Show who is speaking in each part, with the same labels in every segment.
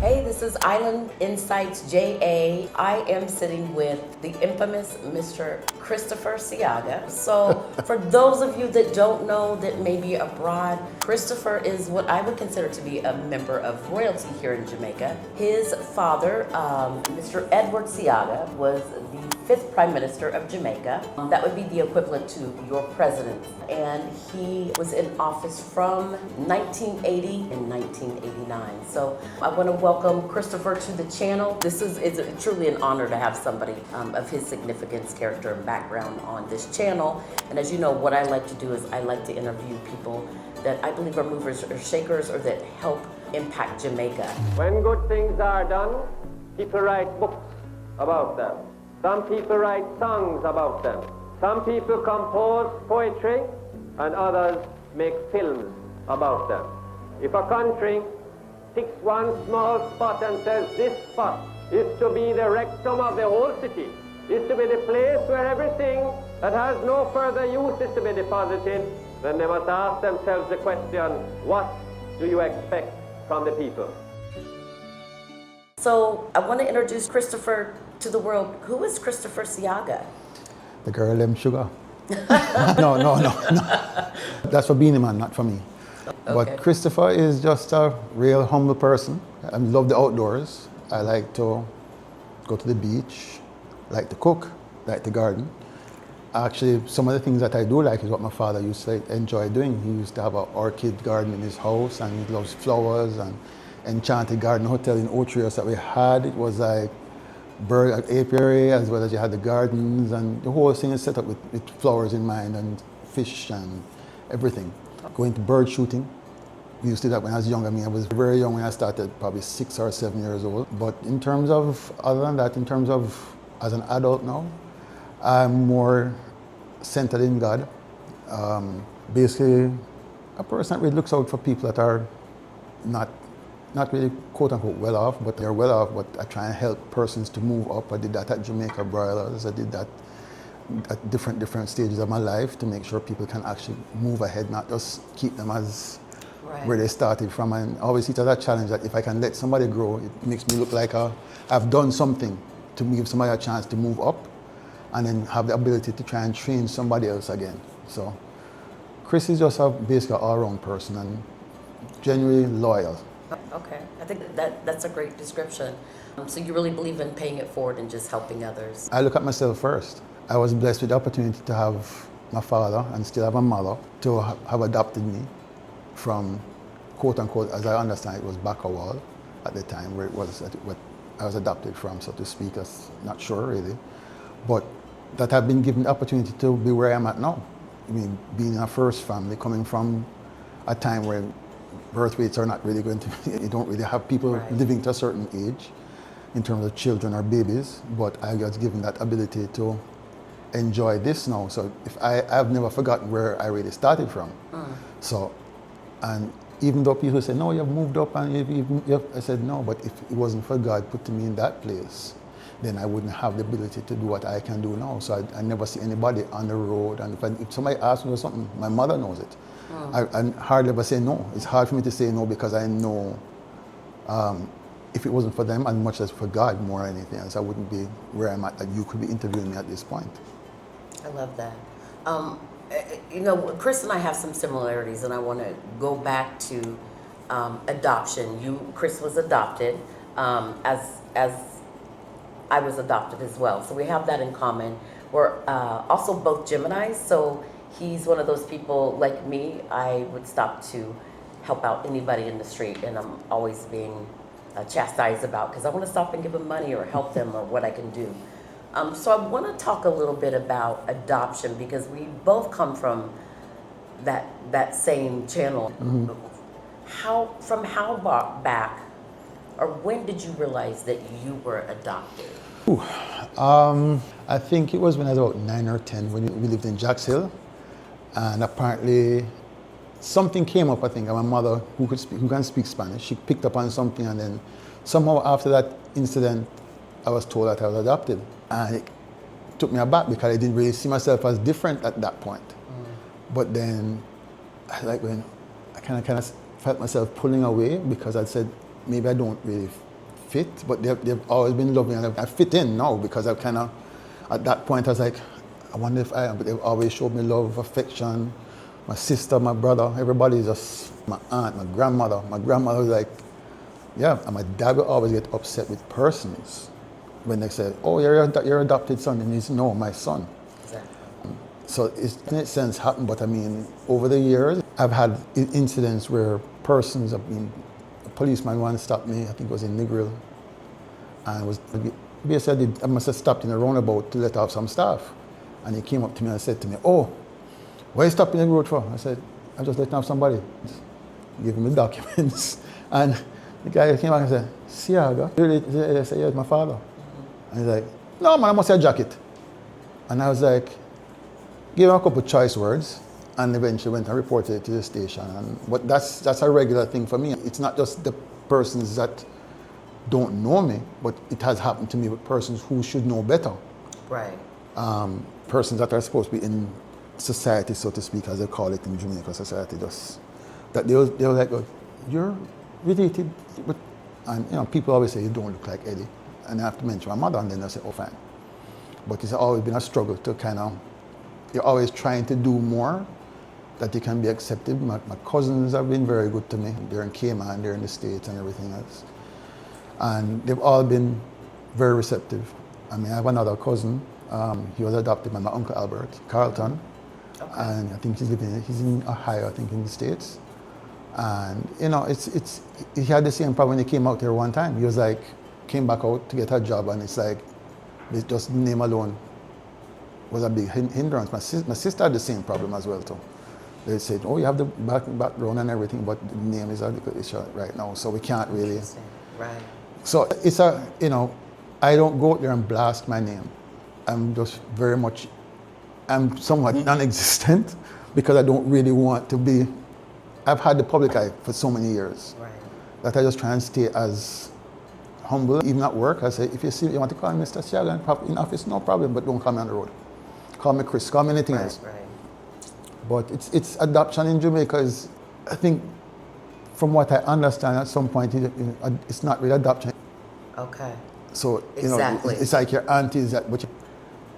Speaker 1: Hey, this is Island Insights JA. I am sitting with the infamous Mr. Christopher Siaga. So, for those of you that don't know that may be abroad, Christopher is what I would consider to be a member of royalty here in Jamaica. His father, Mr. Edward Seaga, was the 5th Prime Minister of Jamaica. That would be the equivalent to your president. And he was in office from 1980 and 1989. So I want to welcome Christopher to the channel. It's truly an honor to have somebody of his significance, character, and background on this channel. And as you know, what I like to do is I like to interview people that I believe are movers or shakers or that help impact Jamaica.
Speaker 2: When good things are done, people write books about them. Some people write songs about them. Some people compose poetry and others make films about them. If a country picks one small spot and says this spot is to be the rectum of the whole city, is to be the place where everything that has no further use is to be deposited, then they must ask themselves the question, what do you expect from the people?
Speaker 1: So I want to introduce Christopher to the world. Who is Christopher Siaga?
Speaker 3: The girl named Sugar. No. That's for Beanie Man, not for me.
Speaker 1: Okay.
Speaker 3: But Christopher is just a real humble person. I love the outdoors. I like to go to the beach, like to cook, like to garden. Actually, some of the things that I do like is what my father used to enjoy doing. He used to have an orchid garden in his house, and he loves flowers, and Enchanted Garden Hotel in Otrios that we had. It was like bird apiary, as well as you had the gardens, and the whole thing is set up with flowers in mind and fish and everything. Going to bird shooting. We used to do that when I was young. I mean, I was very young when I started, probably 6 or 7 years old. But in terms of, other than that, in terms of as an adult now, I'm more centered in God. Basically, a person that really looks out for people that are not really quote unquote well off, but they're well off, but I try and help persons to move up. I did that at Jamaica Broilers. I did that at different stages of my life to make sure people can actually move ahead, not just keep them as where they started from. And always it's that challenge that if I can let somebody grow, it makes me look like I've done something to give somebody a chance to move up and then have the ability to try and train somebody else again. So Chris is just basically an all-round person and genuinely loyal.
Speaker 1: Okay, I think that's a great description. So you really believe in paying it forward and just helping others?
Speaker 3: I look at myself first. I was blessed with the opportunity to have my father and still have a mother to have adopted me from, quote unquote, as I understand it was Bacawal at the time where it was what I was adopted from, so to speak. I'm not sure really. But that I've been given the opportunity to be where I am at now. I mean, being in a first family, coming from a time where birth rates are not really going to, you don't really have people living to a certain age in terms of children or babies, but I was given that ability to enjoy this now. So if I've never forgotten where I really started from. So, and even though people say, no, you've moved up, and I said, no, but if it wasn't for God putting me in that place, then I wouldn't have the ability to do what I can do now. So I never see anybody on the road, and if somebody asks me for something, my mother knows it. I hardly ever say no. It's hard for me to say no because I know if it wasn't for them, as much as for God more than anything else, I wouldn't be where I'm at, that you could be interviewing me at this point.
Speaker 1: I love that. You know, Chris and I have some similarities, and I want to go back to adoption. Chris was adopted as I was adopted as well. So we have that in common. We're also both Geminis, so he's one of those people like me. I would stop to help out anybody in the street, and I'm always being chastised about because I want to stop and give them money or help them or what I can do. So I want to talk a little bit about adoption because we both come from that same channel. How back, or when did you realize that you were adopted?
Speaker 3: I think it was when I was about 9 or 10 when we lived in Jacks Hill, and apparently something came up. I think and my mother, who can speak Spanish, she picked up on something, and then somehow after that incident, I was told that I was adopted, and it took me aback because I didn't really see myself as different at that point. But then, when I kind of felt myself pulling away because I said maybe I don't really fit, but they've always been loving, and I fit in now because I've kind of, at that point I was like, I wonder if I am, but they've always showed me love, affection. My sister, my brother, everybody, just my aunt, my grandmother. My grandmother was like, yeah, and my dad would always get upset with persons when they said, oh, you're your adopted son, and he's, no, my son.
Speaker 1: Exactly.
Speaker 3: So it's in a sense happened, but I mean, over the years, I've had incidents where persons have been, a policeman once stopped me, I think it was in Negril, and was, basically I must have stopped in a roundabout to let off some staff. And he came up to me and said to me, oh, why are you stopping the road for? I said, I'm just letting off somebody. Give him the documents. And the guy came back and said, Siaga? Really? I said, yeah, it's my father. And he's like, no, man, I must have a jacket. And I was like, gave him a couple of choice words, and eventually went and reported it to the station. But that's a regular thing for me. It's not just the persons that don't know me, but it has happened to me with persons who should know better.
Speaker 1: Right.
Speaker 3: Persons that are supposed to be in society, so to speak, as they call it in Jamaica society, just that they were like, oh, you're related, but, and you know, people always say you don't look like Eddie, and I have to mention my mother, and then I say, oh, fine. But it's always been a struggle to kind of, you're always trying to do more that you can be accepted. My cousins have been very good to me. They're in Cayman, they're in the States and everything else, and they've all been very receptive. I mean, I have another cousin. He was adopted by my uncle Albert, Carlton, okay. And I think he's in Ohio, I think in the States. And you know, he had the same problem when he came out here one time. He was like, came back out to get a job, and it's like, just the name alone was a big hindrance. My sister had the same problem as well too. They said, oh, you have the background and everything, but the name is a little issue right now, so we can't really.
Speaker 1: Right.
Speaker 3: So it's a, you know, I don't go out there and blast my name. I'm just very much, I'm somewhat non-existent because I don't really want to be, I've had the public eye for so many years, right, that I just try and stay as humble. Even at work, I say, if you want to call me Mr. Siaga in office, no problem, but don't call me on the road. Call me Chris, call me anything else. Right. But it's adoption in Jamaica is, I think, from what I understand, at some point, it's not really adoption.
Speaker 1: Okay.
Speaker 3: So, you know, it's like your aunties, but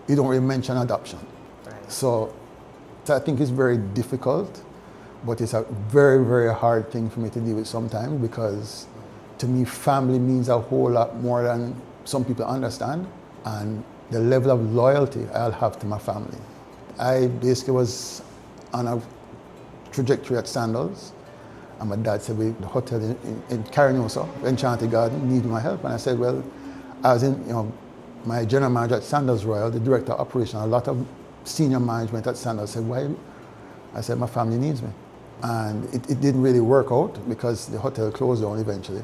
Speaker 3: you don't really mention adoption. Right. So I think it's very difficult, but it's a very, very hard thing for me to deal with sometimes because to me, family means a whole lot more than some people understand. And the level of loyalty I'll have to my family. I basically was on a trajectory at Sandals, and my dad said, the hotel in Carinosa, Enchanted Garden, needed my help. And I said, well, I was in, you know, my general manager at Sandals Royal, the director of operation, a lot of senior management at Sandals said, why? I said, my family needs me. And it didn't really work out because the hotel closed down eventually.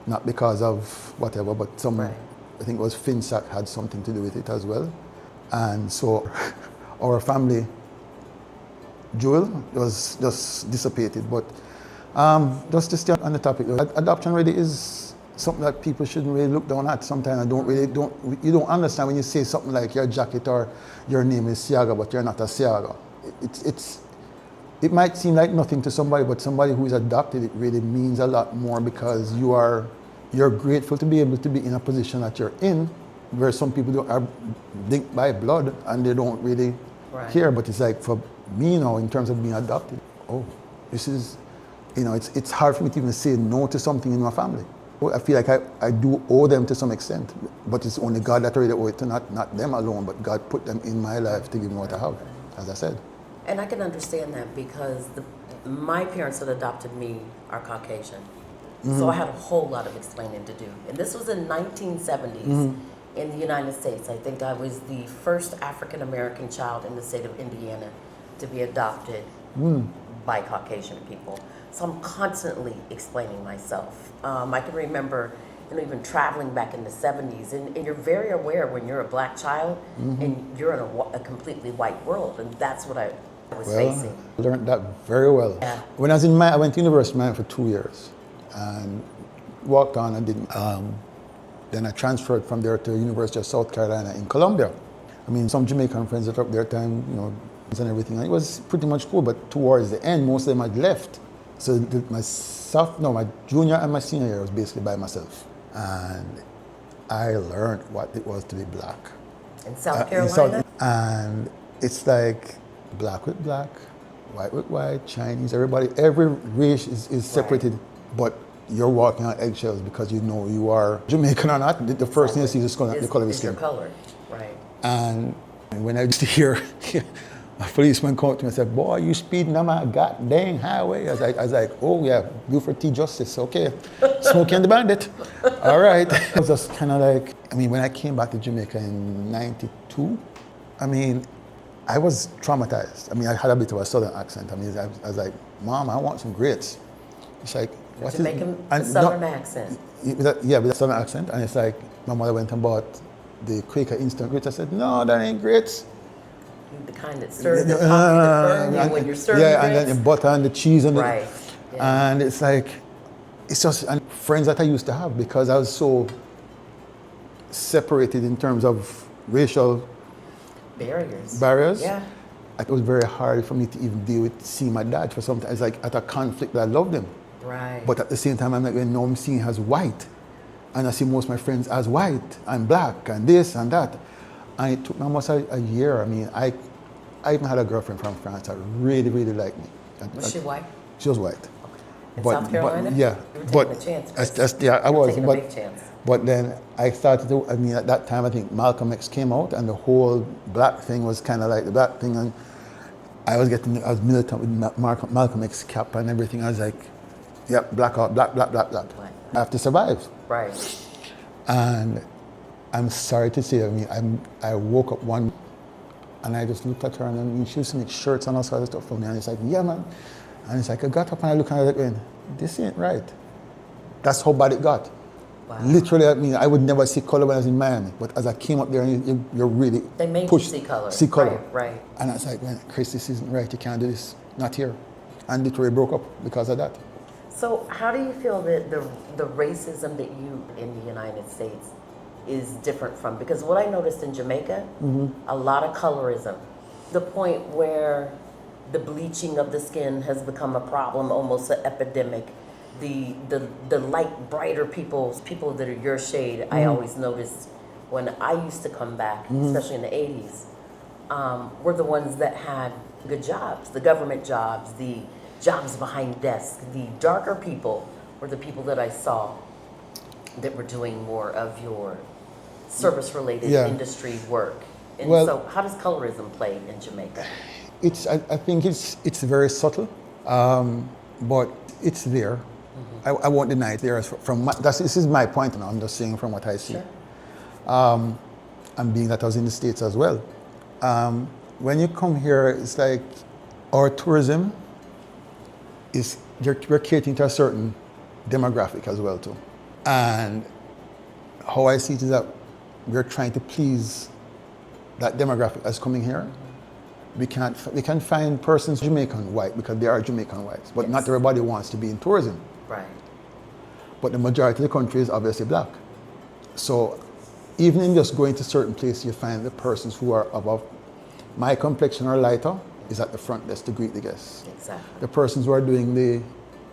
Speaker 3: Not because of whatever, but some, right, I think it was FinSac had something to do with it as well. And so our family jewel was just dissipated. But just to stay on the topic, adoption really is something that people shouldn't really look down at. Sometimes you don't understand when you say something like your jacket or your name is Siaga, but you're not a Siaga. It might seem like nothing to somebody, but somebody who is adopted, it really means a lot more because you're grateful to be able to be in a position that you're in, where some people are linked by blood and they don't really care. But it's like for me now, in terms of being adopted, oh, this is, you know, it's hard for me to even say no to something in my family. I feel like I do owe them to some extent, but it's only God that really owe it to, not them alone, but God put them in my life to give me what I have, as I said.
Speaker 1: And I can understand that because my parents that adopted me are Caucasian. Mm-hmm. So I had a whole lot of explaining to do. And this was in 1970s mm-hmm. in the United States. I think I was the first African-American child in the state of Indiana to be adopted by Caucasian people. So I'm constantly explaining myself. I can remember, you know, even traveling back in the 70s, and you're very aware when you're a black child mm-hmm. and you're in a completely white world, and that's what I was facing.
Speaker 3: I learned that very well.
Speaker 1: Yeah.
Speaker 3: When I was in Miami, I went to University of Miami for 2 years and walked on and didn't. Then I transferred from there to University of South Carolina in Columbia. I mean, some Jamaican friends that were up there time, you know, and everything. And it was pretty much cool, but towards the end, most of them had left. So my junior and my senior year was basically by myself. and I learned what it was to be black.
Speaker 1: In South Carolina?
Speaker 3: And it's like black with black, white with white, Chinese, everybody, every race is separated, but you're walking on eggshells because you know you are Jamaican or not. The first thing you see is the color of your skin.
Speaker 1: Your color, right.
Speaker 3: And when I used to hear a policeman come up to me and say, "Boy, you speeding on my goddamn highway." I was like, "Oh yeah, Buford T. Justice, okay. Smokey and the Bandit, all right." It was just kind of like, I mean, when I came back to Jamaica in '92, I mean, I was traumatized. I mean, I had a bit of a southern accent. I mean, I was like, "Mom, I want some grits." It's like, what
Speaker 1: Jamaican southern accent.
Speaker 3: Yeah, with a southern accent. And it's like, my mother went and bought the Quaker instant grits. I said, "No, that ain't grits."
Speaker 1: The kind that serves the coffee that burn you when you're serving
Speaker 3: yeah,
Speaker 1: grits.
Speaker 3: and then the butter and the cheese and
Speaker 1: right.
Speaker 3: Yeah. And it's like, it's just and friends that I used to have because I was so separated in terms of racial barriers.
Speaker 1: Yeah.
Speaker 3: It was very hard for me to even deal with seeing my dad for something. It's like at a conflict that I loved him.
Speaker 1: Right.
Speaker 3: But at the same time, I'm like, no, I'm seeing him as white. And I see most of my friends as white and black and this and that. And it took me almost a year. I mean, I even had a girlfriend from France that really, really liked me.
Speaker 1: Was she white?
Speaker 3: She was white.
Speaker 1: Okay. In South Carolina?
Speaker 3: Yeah.
Speaker 1: You were taking a chance.
Speaker 3: Yeah, I was.
Speaker 1: Taking a big chance.
Speaker 3: But then I started to, I mean, at that time, I think Malcolm X came out and the whole black thing was kind of like the black thing. And I was militant with Malcolm X cap and everything. I was like, yeah, black out, black. I have to survive.
Speaker 1: Right.
Speaker 3: And I'm sorry to say, I mean, I woke up one and I just looked at her and I mean, she used to make shirts and all sorts of stuff for me. And it's like, yeah, man. And it's like, I got up and I looked at her like, this ain't right. That's how bad it got.
Speaker 1: Wow.
Speaker 3: Literally, I mean, I would never see color when I was in Miami. But as I came up there, you're really
Speaker 1: They made
Speaker 3: pushed,
Speaker 1: you see color.
Speaker 3: See color.
Speaker 1: Right.
Speaker 3: And I was like, man, Chris, this isn't right. You can't do this. Not here. And literally broke up because of that.
Speaker 1: So how do you feel that the racism that you in the United States is different from? Because what I noticed in Jamaica, a lot of colorism. The point where the bleaching of the skin has become a problem, almost an epidemic. The light, brighter people that are your shade, I always noticed when I used to come back, especially in the 80s, were the ones that had good jobs, the government jobs, the jobs behind desks. The darker people were the people that I saw that were doing more of your service-related industry work. And
Speaker 3: well,
Speaker 1: so how does colorism play in Jamaica?
Speaker 3: I think it's very subtle, but it's there. I won't deny it there. This is my point now. I'm just saying from what I see.
Speaker 1: Sure.
Speaker 3: And being that I was in the States as well. When you come here, it's like our tourism we're catering to a certain demographic as well too. And how I see it is that we're trying to please that demographic that's coming here. We can find persons Jamaican white because they are Jamaican whites, but not everybody wants to be in tourism.
Speaker 1: Right.
Speaker 3: But the majority of the country is obviously black. So even in just going to certain places, you find the persons who are above my complexion or lighter is at the front desk to greet the guests.
Speaker 1: Exactly.
Speaker 3: The persons who are doing the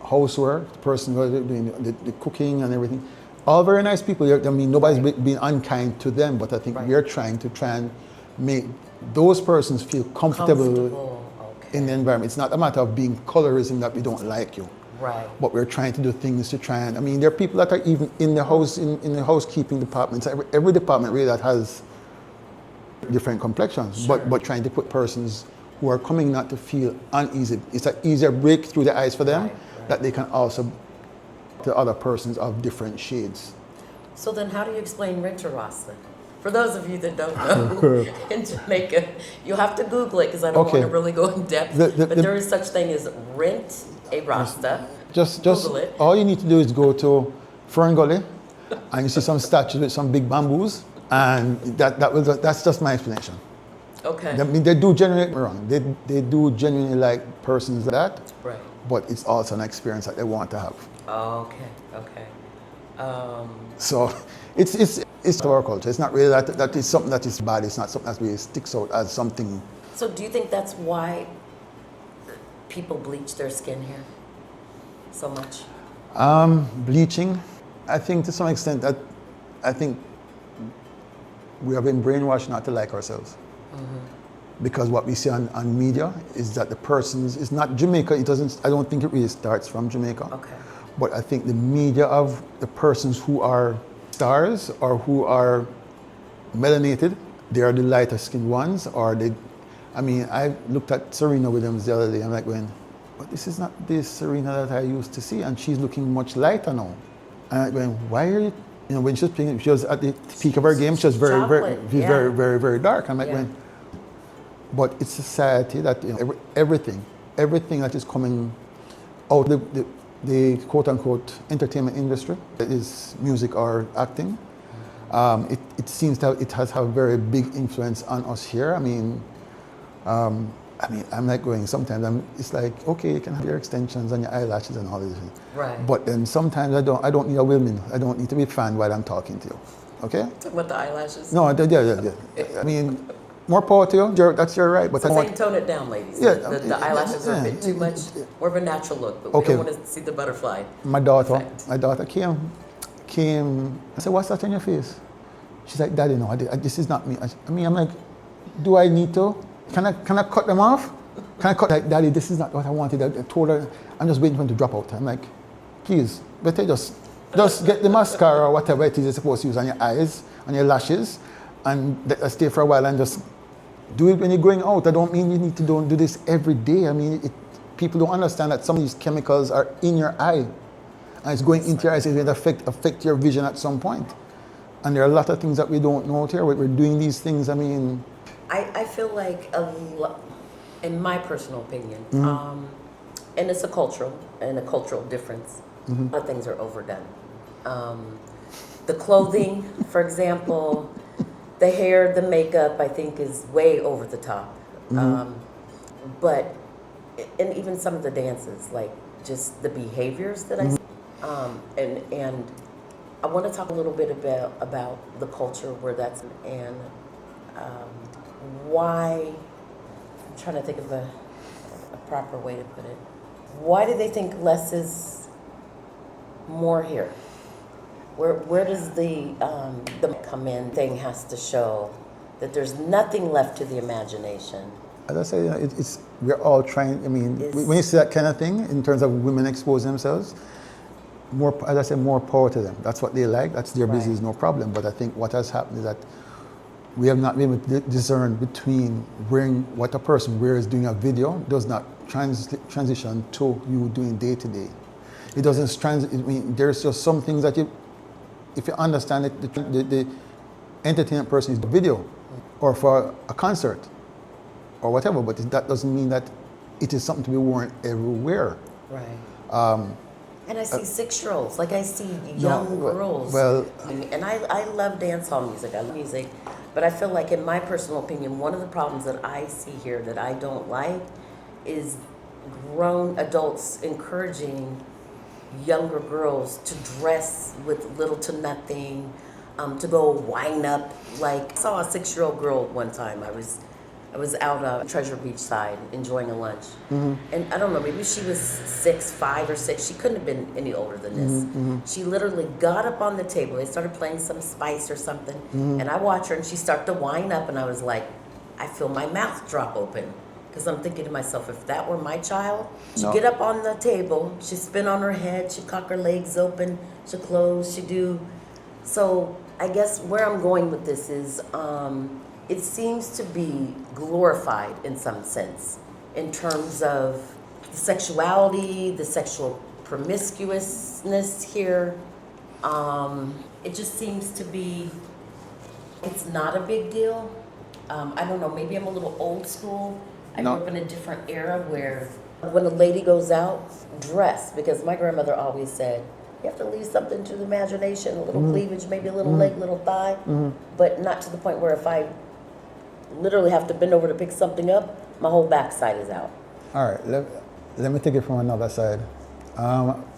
Speaker 3: housework, the persons who are doing the cooking and everything, all very nice people. I mean, nobody's being unkind to them, but I think we're trying to make those persons feel comfortable. In the environment. It's not a matter of being colorism that we don't like you.
Speaker 1: Right.
Speaker 3: But we're trying to do things to try and, I mean, there are people that are even in the house, in the housekeeping departments, every department really that has different complexions, but trying to put persons who are coming not to feel uneasy. It's an easier break through the ice for them that they can also to other persons of different shades. So
Speaker 1: then how do you explain rent a roster? For those of you that don't know, in Jamaica, you'll have to Google it because I don't want to really go in depth, but there is such thing as rent a rasta.
Speaker 3: Just
Speaker 1: Google it.
Speaker 3: All you need to do is go to Fern Gully and you see some statues with some big bamboos, and that's just my explanation.
Speaker 1: Okay.
Speaker 3: I mean, they do genuinely like persons like that,
Speaker 1: right?
Speaker 3: But it's also an experience that they want to have.
Speaker 1: Okay.
Speaker 3: So it's our culture. It's not really that is something that is bad. It's not something that really sticks out as something.
Speaker 1: So do you think that's why people bleach their skin here so much?
Speaker 3: Bleaching, I think to some extent that I think we have been brainwashed not to like ourselves. Because what we see on media is that the persons, it's not Jamaica, it doesn't, I don't think it really starts from Jamaica.
Speaker 1: Okay.
Speaker 3: But I think the media of the persons who are stars or who are melanated, they are the lighter skinned ones, or they, I mean, I looked at Serena Williams the other day, I'm like going, but this is not the Serena that I used to see, and she's looking much lighter now. And I'm going, why are you, you know, when she was playing, she was at the peak of her game, she was very,
Speaker 1: Chocolate,
Speaker 3: very,
Speaker 1: yeah.
Speaker 3: very, very, very dark. I'm like
Speaker 1: Yeah.
Speaker 3: going, but it's society that, you know, everything that is coming out the quote unquote entertainment industry, that is music or acting, it seems that it has a very big influence on us here. I mean, I'm like going, sometimes it's like, okay, you can have your extensions and your eyelashes and all this.
Speaker 1: Right.
Speaker 3: But then sometimes I don't need a woman. I don't need to be fanned while I'm talking to you. Okay?
Speaker 1: Talking about the eyelashes.
Speaker 3: No, yeah. I mean, more power to you. That's your right. But
Speaker 1: So
Speaker 3: I
Speaker 1: saying
Speaker 3: want,
Speaker 1: tone it down, ladies.
Speaker 3: Yeah,
Speaker 1: The eyelashes are a bit too much. More of a natural look, but we
Speaker 3: Okay.
Speaker 1: don't want to see the butterfly.
Speaker 3: my daughter
Speaker 1: effect.
Speaker 3: came. I said, "What's that on your face?" She's like, "Daddy, no, this is not me." I'm like, "Do I need to? Can I cut them off? Can I cut?" Like, "Daddy, this is not what I wanted." I told her, "I'm just waiting for him to drop out." I'm like, "Please, better just get the mascara or whatever it is you're supposed to use on your eyes, on your lashes, and let us stay for a while and just do it when you're going out." I don't mean you need to do this every day. I mean, people don't understand that some of these chemicals are in your eye, and it's going into your eyes. It will affect your vision at some point. And there are a lot of things that we don't know out here. We're doing these things. I mean,
Speaker 1: I feel like in my personal opinion, and it's a cultural difference. A lot of things are overdone. The clothing, for example, the hair, the makeup, I think is way over the top. But and even some of the dances, like just the behaviors that I see. And I want to talk a little bit about the culture where that's and why. I'm trying to think of a proper way to put it. Why do they think less is more here? Where does the come in thing has to show that there's nothing left to the imagination?
Speaker 3: as I say, you know, we're all trying. I mean, when you see that kind of thing in terms of women expose themselves, more, as I say, more power to them. That's what they like. That's their business, no problem. But I think what has happened is that we have not been able to discern between wearing what a person wears doing a video does not transition to you doing day to day. It doesn't I mean, there's just some things that if you understand it, the entertainment person is the video, or for a concert, or whatever. But that doesn't mean that it is something to be worn everywhere.
Speaker 1: Right. And I see 6-year-olds, like I see young girls.
Speaker 3: Well,
Speaker 1: and I love dancehall music. I love music, but I feel like, in my personal opinion, one of the problems that I see here that I don't like is grown adults encouraging younger girls to dress with little to nothing, to go wind up. Like, I saw a 6-year-old girl one time. I was out on Treasure Beach side enjoying a lunch. And I don't know, maybe she was 5 or 6. She couldn't have been any older than this. She literally got up on the table. They started playing some Spice or something. And I watched her and she started to wind up, and I was like, I feel my mouth drop open. Because I'm thinking to myself, if that were my child, she'd get up on the table, she'd spin on her head, she'd cock her legs open, she'd close, she'd do. So I guess where I'm going with this is, it seems to be glorified in some sense, in terms of sexuality, the sexual promiscuousness here. It just seems to be, it's not a big deal. I don't know, maybe I'm a little old school. I grew up in a different era where when a lady goes out, dress, because my grandmother always said, you have to leave something to the imagination, a little cleavage, maybe a little leg, little thigh, but not to the point where if I literally have to bend over to pick something up, my whole backside is out.
Speaker 3: all right, let me take it from another side.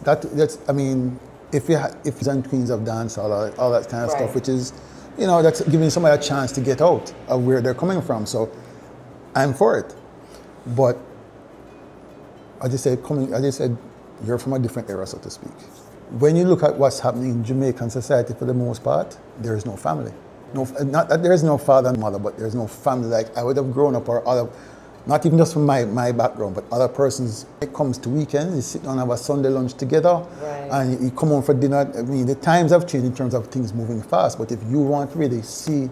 Speaker 3: That's I mean, if it's on Queens of Dance, all that kind of stuff, which is, you know, that's giving somebody a chance to get out of where they're coming from. So I'm for it. But as I said, you're from a different era, so to speak. when you look at what's happening in Jamaican society for the most part, there is no family. No, not that there is no father and mother, but there's no family. Like I would have grown up, or other, not even just from my background, but other persons. It comes to weekends, you sit down and have a Sunday lunch together,
Speaker 1: right.
Speaker 3: and you come home for dinner. I mean, the times have changed in terms of things moving fast, but if you want to really see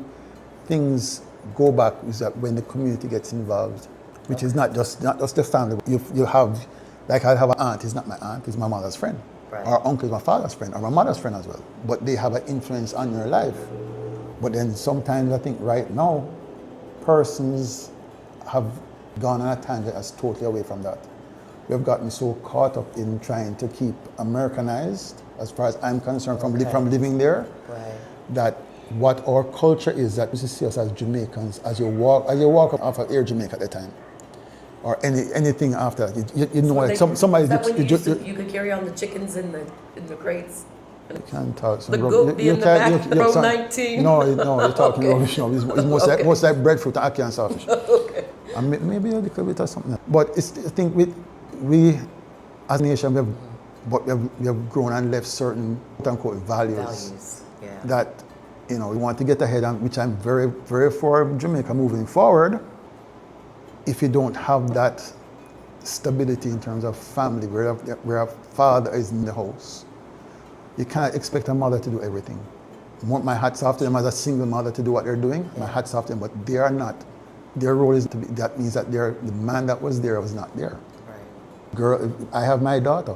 Speaker 3: things go back, is that when the community gets involved, which is not just the family. You have, like I have an aunt, it's not my aunt, it's my mother's friend.
Speaker 1: Right.
Speaker 3: Our uncle is my father's friend, or my mother's friend as well. But they have an influence on your life. But then sometimes I think right now, persons have gone on a tangent that's totally away from that. We've gotten so caught up in trying to keep Americanized, as far as I'm concerned, from living there,
Speaker 1: Right.
Speaker 3: that what our culture is, that you see us as Jamaicans, as you walk off of Air Jamaica at the time, or anything after that, you know, like somebody.
Speaker 1: Is that when you could carry on the chickens in the crates?
Speaker 3: You can't talk.
Speaker 1: The goat be in the back, row 19?
Speaker 3: No, you're talking
Speaker 1: Okay.
Speaker 3: rubbish now. It's most like breadfruit and ackee and sausage.
Speaker 1: Okay.
Speaker 3: And maybe a little bit of something else. But I think we as a nation, we have grown and left certain quote-unquote values.
Speaker 1: Yeah.
Speaker 3: That, we want to get ahead, and which I'm very, very for Jamaica moving forward. If you don't have that stability in terms of family, where a father is in the house, you can't expect a mother to do everything. My hat's off to them as a single mother to do what they're doing. My hat's off to them, but they are not. Their role is to be. That means that the man that was there was not there.
Speaker 1: Right.
Speaker 3: Girl, I have my daughter,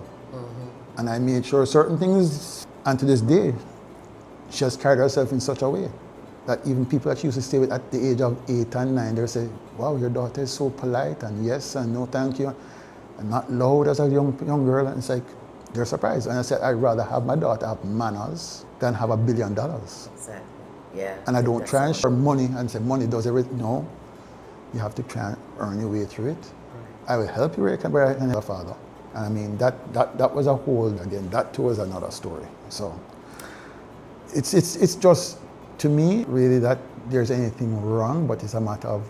Speaker 3: and I made sure certain things, and to this day, she has carried herself in such a way that even people that she used to stay with at the age of 8 and 9, they say, wow, your daughter is so polite, and yes, and no thank you, and not loud as a young girl. And it's like, they're surprised. And I said, I'd rather have my daughter have manners than have $1 billion.
Speaker 1: Exactly. Yeah.
Speaker 3: And I don't try and share money and say money does everything. No, you have to try and earn your way through it. Right. I will help you where I can, but I can help a father. And I mean, that was a whole, again, that too was another story. So it's just, to me, really, that there's anything wrong, but it's a matter of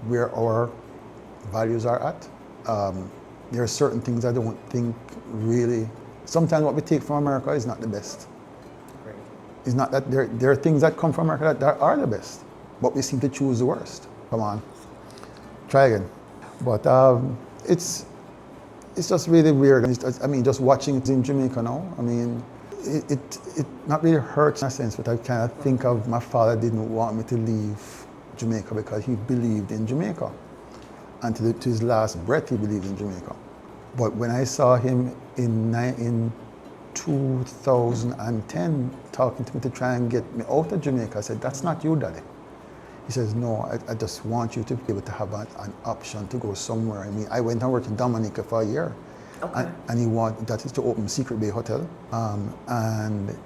Speaker 3: where our values are at. There are certain things I don't think really, sometimes what we take from America is not the best.
Speaker 1: Right.
Speaker 3: It's not that there are things that come from America that are the best, but we seem to choose the worst. Come on, try again. But it's just really weird. I mean, just watching it in Jamaica now, I mean, it not really hurts in a sense, but I kind of think of my father didn't want me to leave Jamaica because he believed in Jamaica. And to his last breath, he believed in Jamaica. But when I saw him in 2010 talking to me to try and get me out of Jamaica, I said, that's not you, Daddy. He says, no, I just want you to be able to have an option to go somewhere. I mean, I went and worked in Dominica for a year.
Speaker 1: Okay.
Speaker 3: And he wanted, that is to open Secret Bay Hotel. And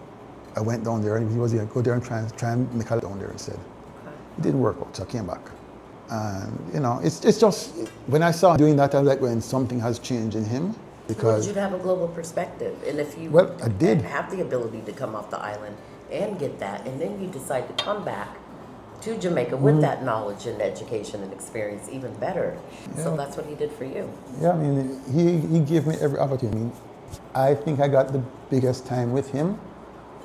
Speaker 3: I went down there, and he was going to go there and try and make a down there instead.
Speaker 1: Okay.
Speaker 3: It didn't work out, so I came back. And it's just, when I saw him doing that, I was like, when something has changed in him, because
Speaker 1: you'd have a global perspective, and if you
Speaker 3: I did
Speaker 1: have the ability to come off the island and get that, and then you decide to come back to Jamaica with that knowledge and education and experience, even better.
Speaker 3: Yeah.
Speaker 1: So that's what he did for you.
Speaker 3: Yeah, I mean, he gave me every opportunity. I mean, I think I got the biggest time with him,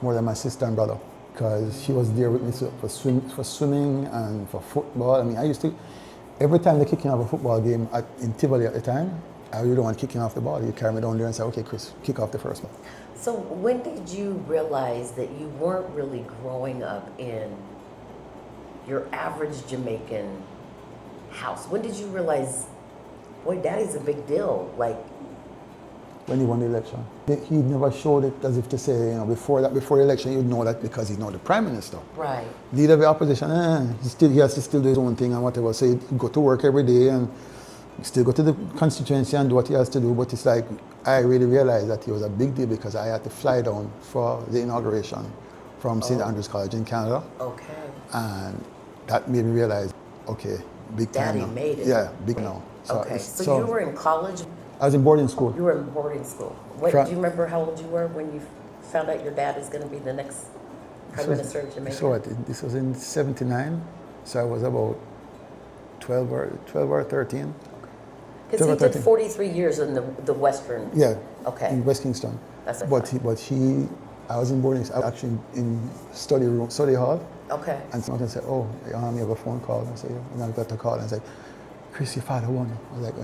Speaker 3: more than my sister and brother, because he was there with me for swimming and for football. I mean, I used to, every time they're kicking off a football game in Tivoli at the time, I really don't want kicking off the ball. You carry me down there and say, okay, Chris, kick off the first ball.
Speaker 1: So when did you realize that you weren't really growing up in your average Jamaican house? When did you realize, boy, Daddy's a big deal? Like,
Speaker 3: when he won the election, he never showed it as if to say, before the election, you'd know that because he's now the Prime Minister.
Speaker 1: right.
Speaker 3: Leader of the opposition, he has to still do his own thing and whatever. So he'd go to work every day and still go to the constituency and do what he has to do. But it's like, I really realized that he was a big deal because I had to fly down for the inauguration from St. Andrews College in Canada.
Speaker 1: Okay.
Speaker 3: And that made me realize, okay, big time
Speaker 1: Daddy
Speaker 3: now.
Speaker 1: made it.
Speaker 3: Yeah, big now.
Speaker 1: Okay. So you were in college?
Speaker 3: I was in boarding school.
Speaker 1: You were in boarding school. What, do you remember how old you were when you found out your dad is going to be the next Prime Minister of Jamaica?
Speaker 3: So this was in '79, so I was about 12 or 13.
Speaker 1: Because he did 43 years in the Western.
Speaker 3: Yeah.
Speaker 1: Okay.
Speaker 3: In West Kingston.
Speaker 1: That's
Speaker 3: I was in boarding. I was actually in study hall.
Speaker 1: Okay.
Speaker 3: And someone said, "Oh, you have a phone call." And I said, "Yeah." And I got the call and I said, "Chris, your father won." I was like,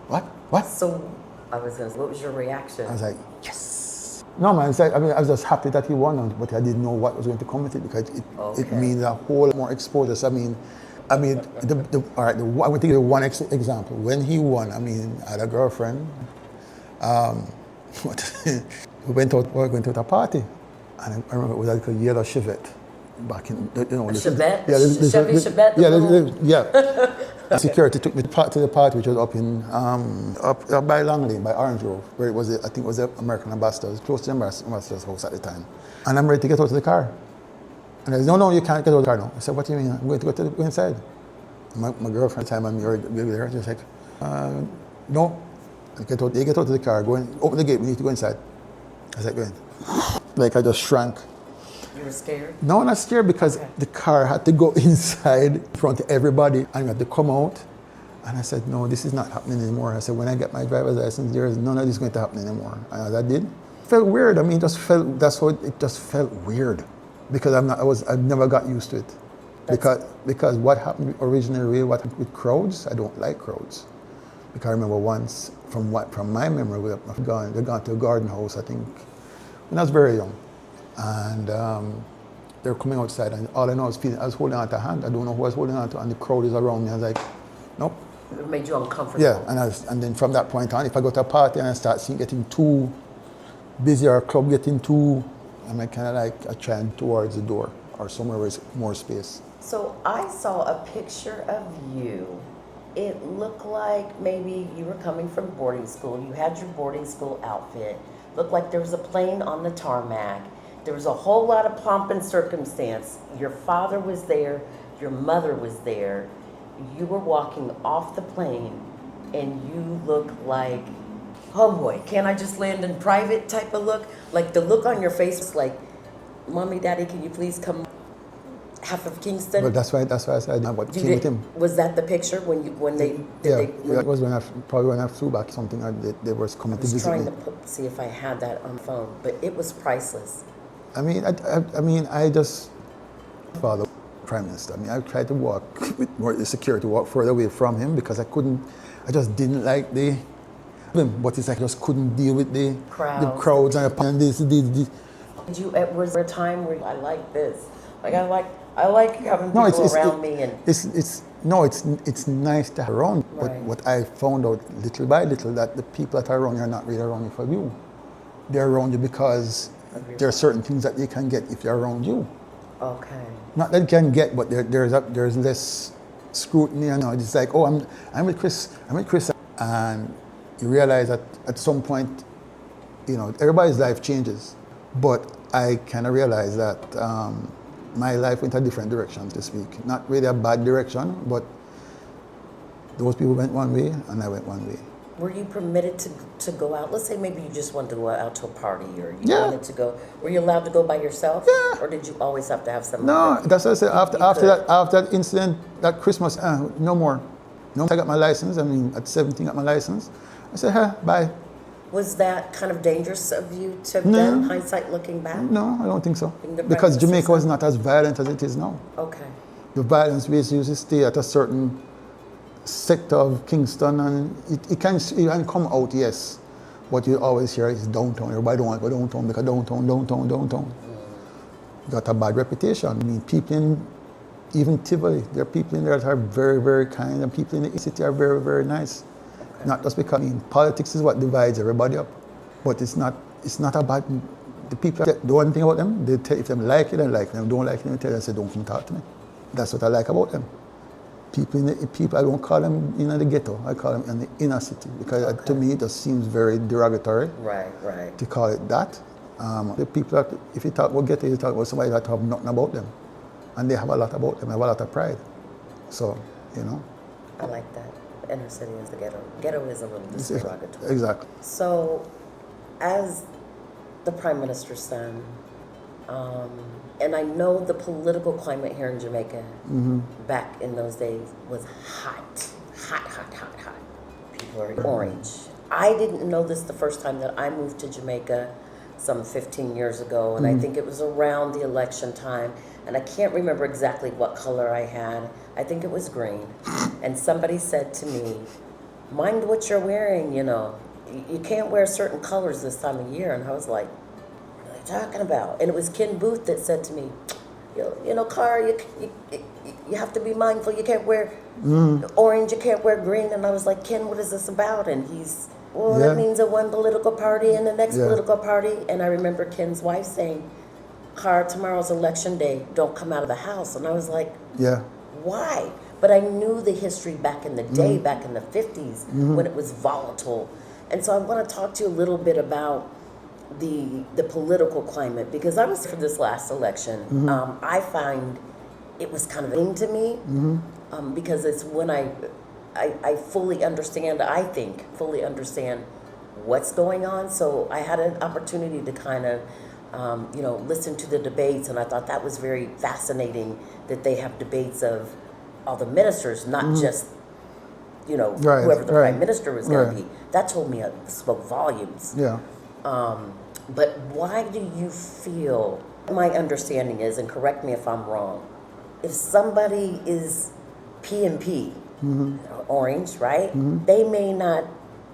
Speaker 3: "What? What?"
Speaker 1: So I was gonna say, what was your reaction?
Speaker 3: I was like, "Yes." No, man. It's like, I was just happy that he won, but I didn't know what was going to come with it because it means a whole lot more exposure. So, I mean, all right. I would take the one example. When he won, I had a girlfriend. We went out to a party, and I remember it was like a yellow Chevette back in,
Speaker 1: Chevette?
Speaker 3: Yeah,
Speaker 1: Chevy Chevette?
Speaker 3: Yeah. Security took me to the party, which was up in up by Langley, by Orange Grove, where I think it was the American ambassador. It was close to the ambassador's house at the time. And I'm ready to get out of the car. And I said, no, you can't get out of the car now. I said, what do you mean? I'm going to go inside. My girlfriend at the time, and we were there. She was like, no. They get out of the car, go in, open the gate, we need to go inside. I was like, go in. Like I just shrank.
Speaker 1: You were scared?
Speaker 3: No, not scared because the car had to go inside in front of everybody and we had to come out. And I said, no, this is not happening anymore. I said, when I get my driver's license, there is none of this going to happen anymore. And as I did, it felt weird. It just felt weird because I've never got used to it. Because what happened originally, what happened with crowds, I don't like crowds. Because I remember once, from my memory, they'd gone to a garden house, I think, when I was very young. And they were coming outside, and all I know is I was holding on to a hand. I don't know who I was holding on to, and the crowd is around me. I was like, nope.
Speaker 1: It made you uncomfortable.
Speaker 3: Yeah, and then from that point on, if I go to a party and I start seeing getting too busy or a club getting too, I'm kind of like a trend towards the door or somewhere where there's more space.
Speaker 1: So I saw a picture of you. It looked like maybe you were coming from boarding school. You had your boarding school outfit. Looked like there was a plane on the tarmac. There was a whole lot of pomp and circumstance. Your father was there. Your mother was there. You were walking off the plane and you looked like, oh boy, can't I just land in private type of look? Like the look on your face was like, Mommy, Daddy, can you please come half of Kingston?
Speaker 3: But that's why I said what came with him.
Speaker 1: Was that the picture when they
Speaker 3: that was probably when I flew back something they were coming to visit me.
Speaker 1: I was trying to see if I had that on the phone, but it was priceless.
Speaker 3: I just father Prime Minister. I tried to walk with more security, walk further away from him because I just didn't like him. But it's like I just couldn't deal with the crowds and this.
Speaker 1: Was there a time where I like this? Like I like having people around me and
Speaker 3: it's nice to have around.
Speaker 1: Right.
Speaker 3: But what I found out little by little that the people that are around you are not really around you for you. They're around you because there are certain things that they can get if they're around you.
Speaker 1: Okay.
Speaker 3: Not that you can get, but there's less scrutiny. It's like, oh, I'm with Chris, and you realize that at some point, everybody's life changes. But I kind of realized that my life went a different direction, to speak. Not really a bad direction, but those people went one way and I went one way.
Speaker 1: Were you permitted to go out? Let's say maybe you just wanted to go out to a party or you wanted to go. Were you allowed to go by yourself?
Speaker 3: Yeah.
Speaker 1: Or did you always have to have someone?
Speaker 3: No, that's what I said. After that incident, that Christmas, no more. No, I got my license. At 17, I got my license. I said, bye.
Speaker 1: Was that kind of dangerous of you to have done, hindsight looking back?
Speaker 3: No, I don't think so. Because Jamaica was not as violent as it is now.
Speaker 1: Okay.
Speaker 3: The violence we used to stay at a certain sector of Kingston, and it can come out, yes. What you always hear is downtown. Everybody don't want to go downtown because downtown. Got a bad reputation. People in even Tivoli, there are people in there that are very, very kind, and people in the city are very, very nice. Okay. Not just because politics is what divides everybody up, but it's not about the people. The one thing about them, they tell if them like it, they like them. Don't like it, they tell them, say, don't come talk to me. That's what I like about them. People, I don't call them in the ghetto. I call them in the inner city because to me it just seems very derogatory.
Speaker 1: Right.
Speaker 3: To call it that. The people that, if you talk about ghetto, you talk about somebody that have nothing about them, and they have a lot about them. They have a lot of pride. So,
Speaker 1: I like that. The inner city is the ghetto. Ghetto is a little derogatory.
Speaker 3: Exactly.
Speaker 1: So, as the Prime Minister's son, and I know the political climate here in Jamaica back in those days was hot. people are orange. I didn't know this the first time that I moved to Jamaica some 15 years ago, and I think it was around the election time, and I can't remember exactly what color I had. I think it was green. And somebody said to me, mind what you're wearing, you know. You can't wear certain colors this time of year. And I was like, what are you talking about? And it was Ken Booth that said to me, you know, Cara, you have to be mindful. You can't wear orange, you can't wear green. And I was like, Ken, what is this about? And he's, well, that means that one political party and the next political party. And I remember Ken's wife saying, Cara, tomorrow's election day, don't come out of the house. And I was like, why? But I knew the history back in the day, back in the 50s, when it was volatile. And so I want to talk to you a little bit about the political climate, because I was for this last election. I find it was kind of a thing to me, because it's when I fully understand, I think, fully understand what's going on. So I had an opportunity to kind of, you know, listen to the debates, and I thought that was very fascinating that they have debates of all the ministers, not just, you know, whoever the Prime Minister was going to be. That told me, spoke volumes. But why do you feel, my understanding is, and correct me if I'm wrong, if somebody is PNP, orange, right? They may not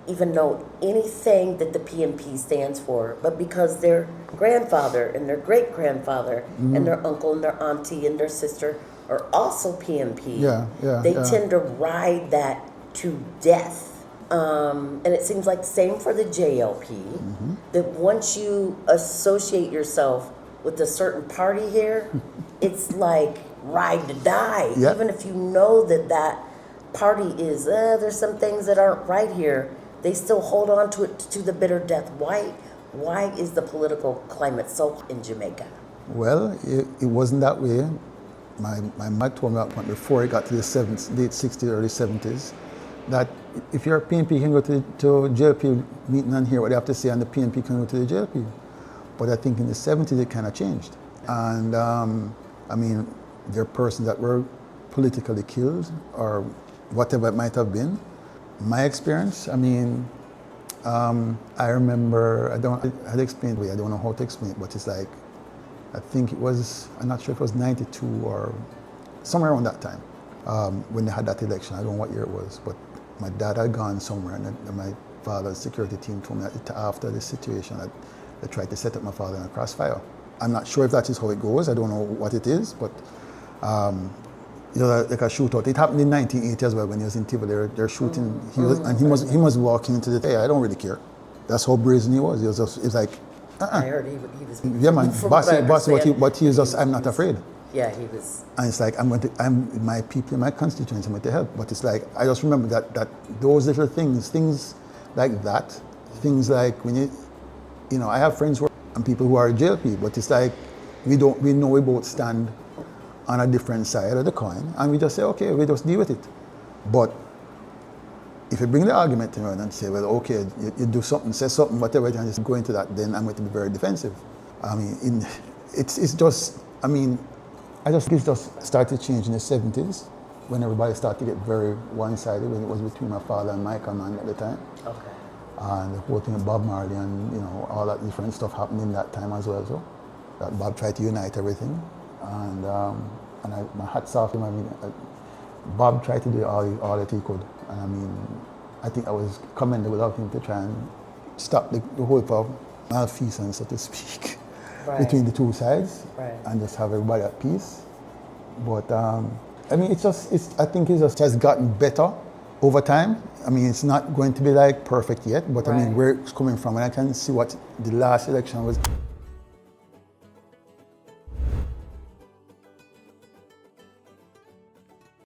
Speaker 1: even know anything that the PNP stands for, but because their grandfather and their great-grandfather and their uncle and their auntie and their sister are also PNP, they tend to ride that to death. And it seems like same for the JLP, that once you associate yourself with a certain party here, it's like ride to die. Even if you know that that party is, there's some things that aren't right here, they still hold on to it to the bitter death. Why is the political climate so in Jamaica? Well,
Speaker 3: it wasn't that way. My mother told me before it got to the late 60s, early 70s, that if you're a PNP, you can go to JLP meeting and hear what they have to say, and the PNP can go to the JLP. But I think in the 70s it kind of changed. And I mean, there are persons that were politically killed or whatever it might have been. My experience, I mean, I remember, I'd explain it, I don't know how to explain it, but it's like, I think it was, I'm not sure if it was 92 or somewhere around that time when they had that election. I don't know what year it was, but my dad had gone somewhere, and my father's security team told me that after the situation that they tried to set up my father in a crossfire. I'm not sure if that is how it goes. I don't know what it is, but you know, like a shootout. It happened in 1980 as well when he was in Tivoli. They're shooting, he was walking into the. Hey, I don't really care. That's how brazen he was. He was like.
Speaker 1: I heard he was.
Speaker 3: Yeah, man. But he was just. I'm not afraid.
Speaker 1: Yeah, he was.
Speaker 3: And it's like I'm my people, my constituents, I'm going to help. But it's like I just remember that those little things like that, things like when you know, I have friends and people who are JLP, but it's like we know we both stand on a different side of the coin, and we just say, okay, we just deal with it. But if you bring the argument around and say, well, okay, you do something, say something, whatever, and just go into that, then I'm going to be very defensive. I mean, it's just, I mean, it just started to change in the 70s when everybody started to get very one-sided, when it was between my father and my command at the time. Okay. And the whole thing of Bob Marley and, you know, all that different stuff happened in that time as well. So that Bob tried to unite everything. And my hat's off to him. I mean, Bob tried to do all that he could. And I mean, I think I was commendable of him to try and stop the whole malfeasance, so to speak, between the two sides, and just have everybody at peace. But I mean, I think it just has gotten better over time. I mean, it's not going to be like perfect yet, but I mean, where it's coming from, and I can see what the last election was.